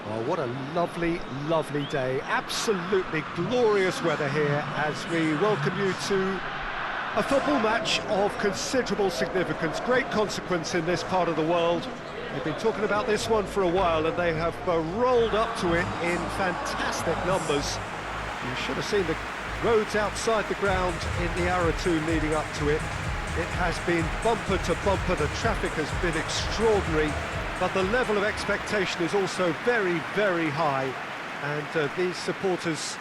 Oh, what a lovely, lovely day. Absolutely glorious weather here as we welcome you to a football match of considerable significance, great consequence in this part of the world. They've been talking about this one for a while and they have rolled up to it in fantastic numbers. You should have seen the roads outside the ground in the hour or two leading up to it. It has been bumper to bumper, the traffic has been extraordinary. But the level of expectation is also very, very high. And these supporters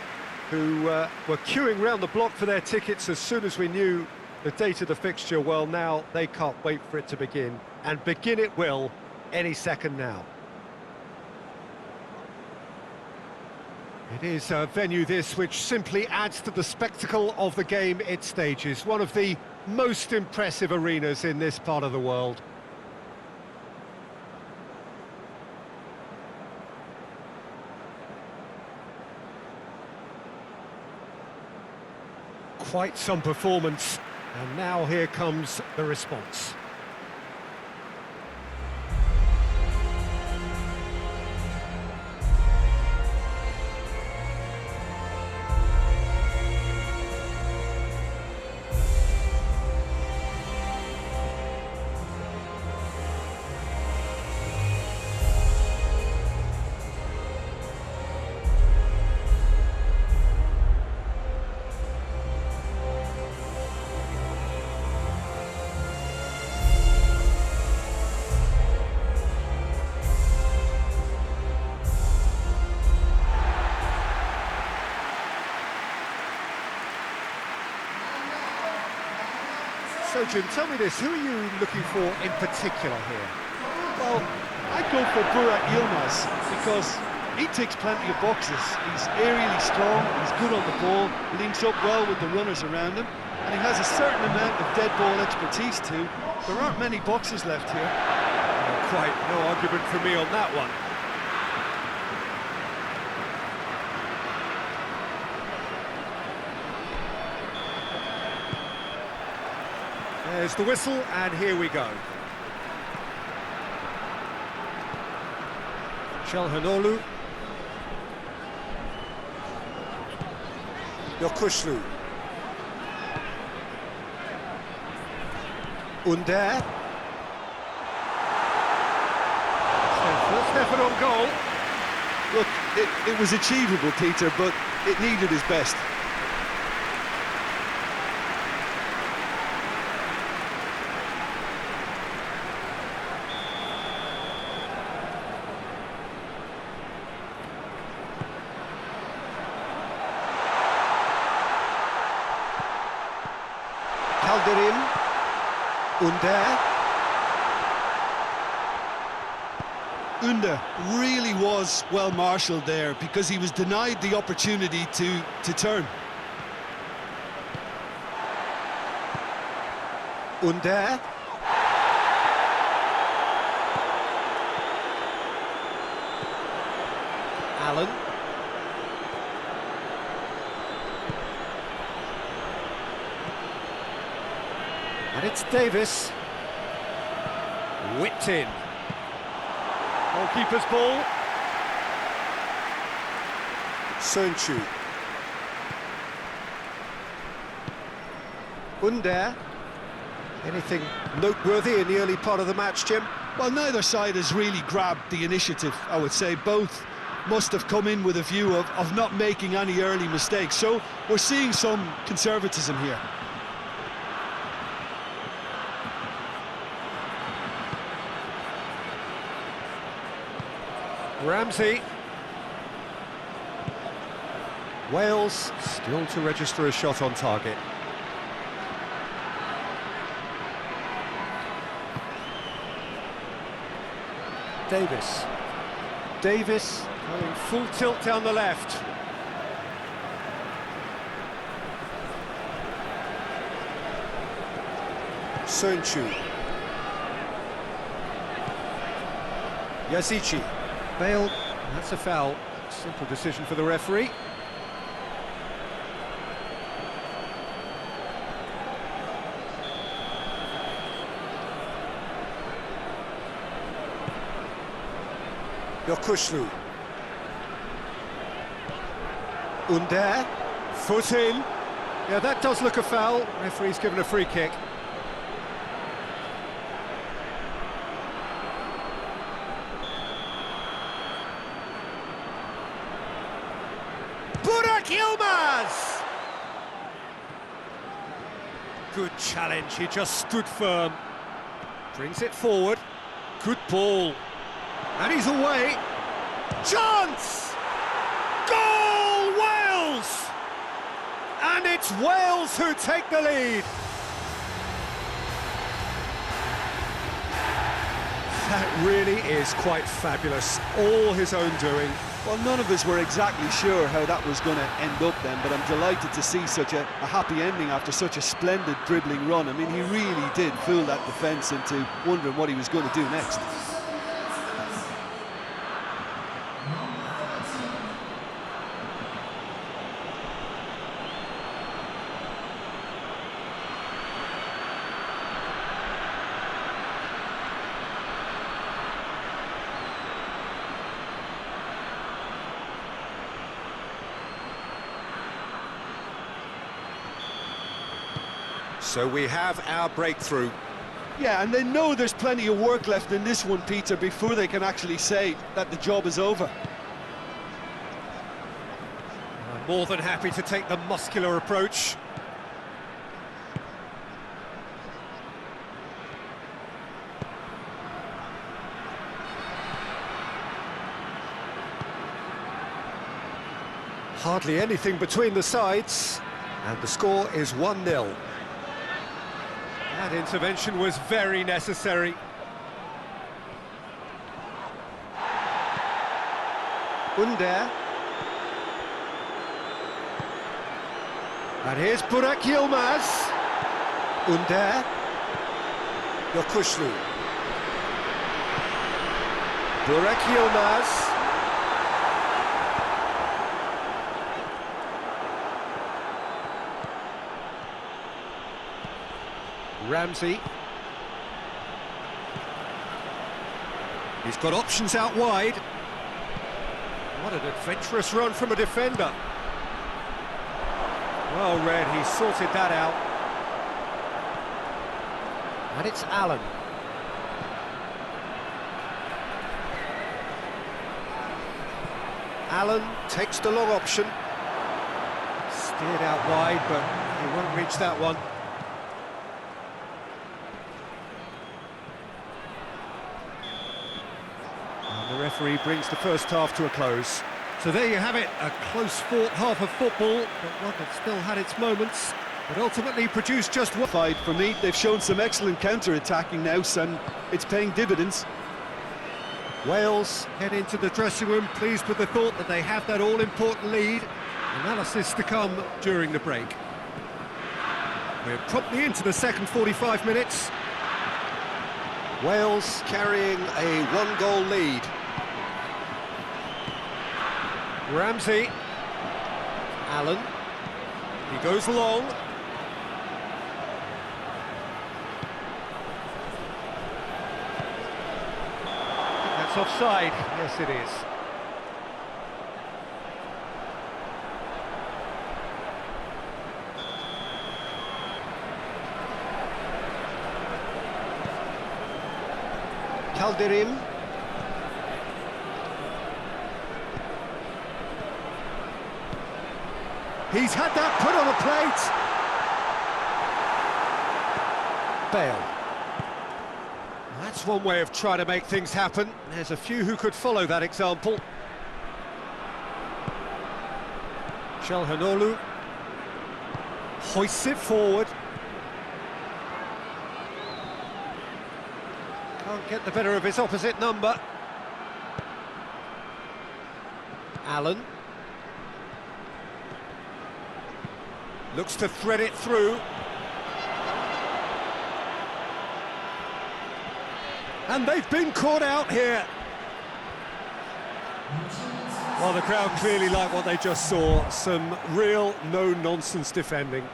who were queuing round the block for their tickets as soon as we knew the date of the fixture, well, now they can't wait for it to begin. And begin it will any second now. It is a venue this which simply adds to the spectacle of the game it stages. One of the most impressive arenas in this part of the world. Quite some performance, and now here comes the response. So, Jim, tell me this, who are you looking for in particular here? Well, I'd go for Burak Yilmaz because he ticks plenty of boxes. He's aerially strong, he's good on the ball, links up well with the runners around him, and he has a certain amount of dead ball expertise too. There aren't many boxes left here. Quite no argument for me on that one. There's the whistle, and here we go. Çalhanoğlu. Yokuşlu. Under. Stefan on goal. Look, it was achievable, Peter, but it needed his best. Calderin, Under really was well marshalled there because he was denied the opportunity to turn. Under. Allen. And it's Davis. Whipped in. Goalkeeper's ball. Sönçü. Under. Anything noteworthy in the early part of the match, Jim? Well, neither side has really grabbed the initiative, I would say. Both must have come in with a view of not making any early mistakes. So we're seeing some conservatism here. Ramsey. Wales still to register a shot on target. Davis. Davis going full tilt down the left. Sönçü. Yazici. Bale, that's a foul. Simple decision for the referee. Yokuşlu. Under, foot in. Yeah, that does look a foul. Referee's given a free kick. Burak Yilmaz! Good challenge, he just stood firm. Brings it forward. Good ball. And he's away. Chance! Goal, Wales! And it's Wales who take the lead. That really is quite fabulous. All his own doing. Well, none of us were exactly sure how that was going to end up then, but I'm delighted to see such a happy ending after such a splendid dribbling run. I mean, he really did fool that defence into wondering what he was going to do next. So we have our breakthrough. Yeah, and they know there's plenty of work left in this one, Peter, before they can actually say that the job is over. I'm more than happy to take the muscular approach. Hardly anything between the sides, and the score is 1-0. That intervention was very necessary. Under. And here's Burak Yilmaz. Under. Yokushlu. Burak Yilmaz. Ramsey. He's got options out wide. What an adventurous run from a defender. Well read, he sorted that out. And it's Allen. Allen takes the long option. Steered out wide, but he won't reach that one. The referee brings the first half to a close. So there you have it, a close-fought half of football, but one that still had its moments, but ultimately produced just one. For me, they've shown some excellent counter-attacking now, and it's paying dividends. Wales head into the dressing room pleased with the thought that they have that all-important lead. Analysis to come during the break. We're promptly into the second 45 minutes. Wales carrying a one-goal lead. Ramsey. Allen. He goes long. That's offside. Yes, it is. Calderim. He's had that put on a plate. Bale. That's one way of trying to make things happen. There's a few who could follow that example. Çalhanoğlu hoists it forward. Can't get the better of his opposite number. Allen. Looks to thread it through. And they've been caught out here. Well, the crowd clearly like what they just saw. Some real no-nonsense defending.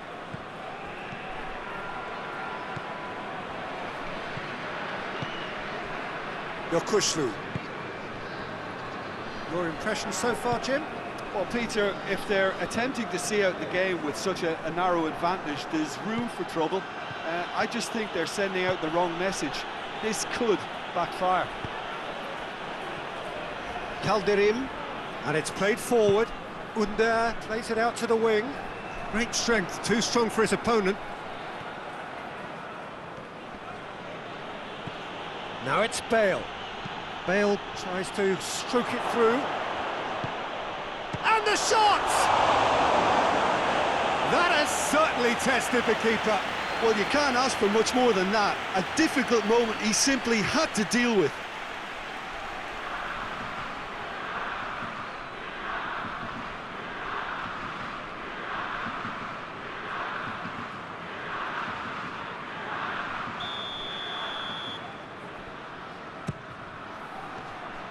Yokushlu. Your impression so far, Jim? Well, Peter, if they're attempting to see out the game with such a narrow advantage, there's room for trouble. I just think they're sending out the wrong message. This could backfire. Calderim, and it's played forward. Under plays it out to the wing. Great strength, too strong for his opponent. Now it's Bale. Bale tries to stroke it through. And the shot! That has certainly tested the keeper. Well, you can't ask for much more than that. A difficult moment he simply had to deal with.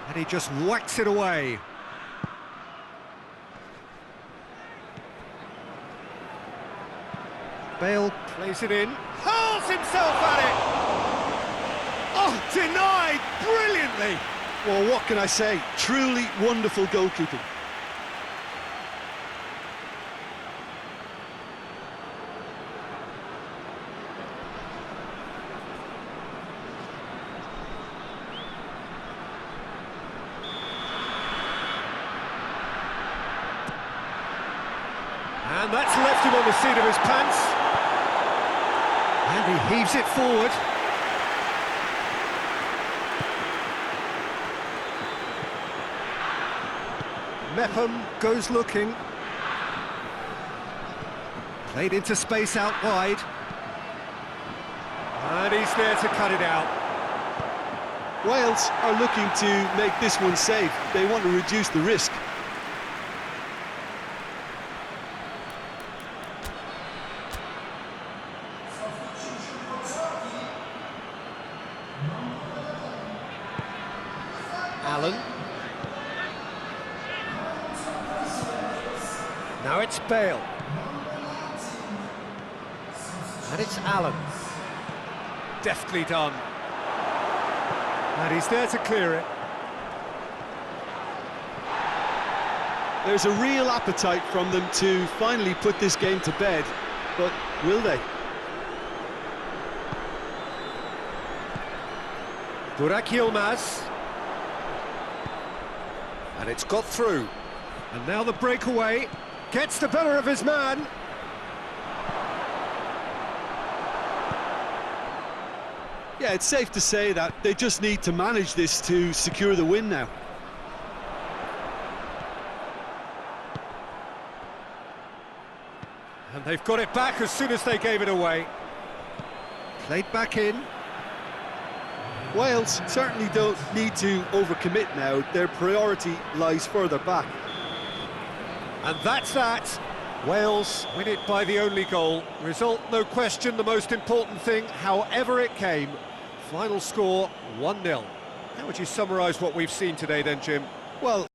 And he just whacks it away. Bale plays it in, hurls himself at it! Oh, denied brilliantly! Well, what can I say? Truly wonderful goalkeeping. And that's left him on the seat of his pants. And he heaves it forward. Mepham goes looking. Played into space out wide. And he's there to cut it out. Wales are looking to make this one safe. They want to reduce the risk. Allen. Now it's Bale. And it's Allen. Deftly done. And he's there to clear it. There's a real appetite from them to finally put this game to bed, but will they? Burak Yilmaz. And it's got through. And now the breakaway gets the better of his man. Yeah, it's safe to say that they just need to manage this to secure the win now. And they've got it back as soon as they gave it away. Played back in. Wales certainly don't need to overcommit now. Their priority lies further back. And that's that. Wales win it by the only goal. Result, no question, the most important thing, however it came. Final score, 1-0. How would you summarise what we've seen today then, Jim? Well,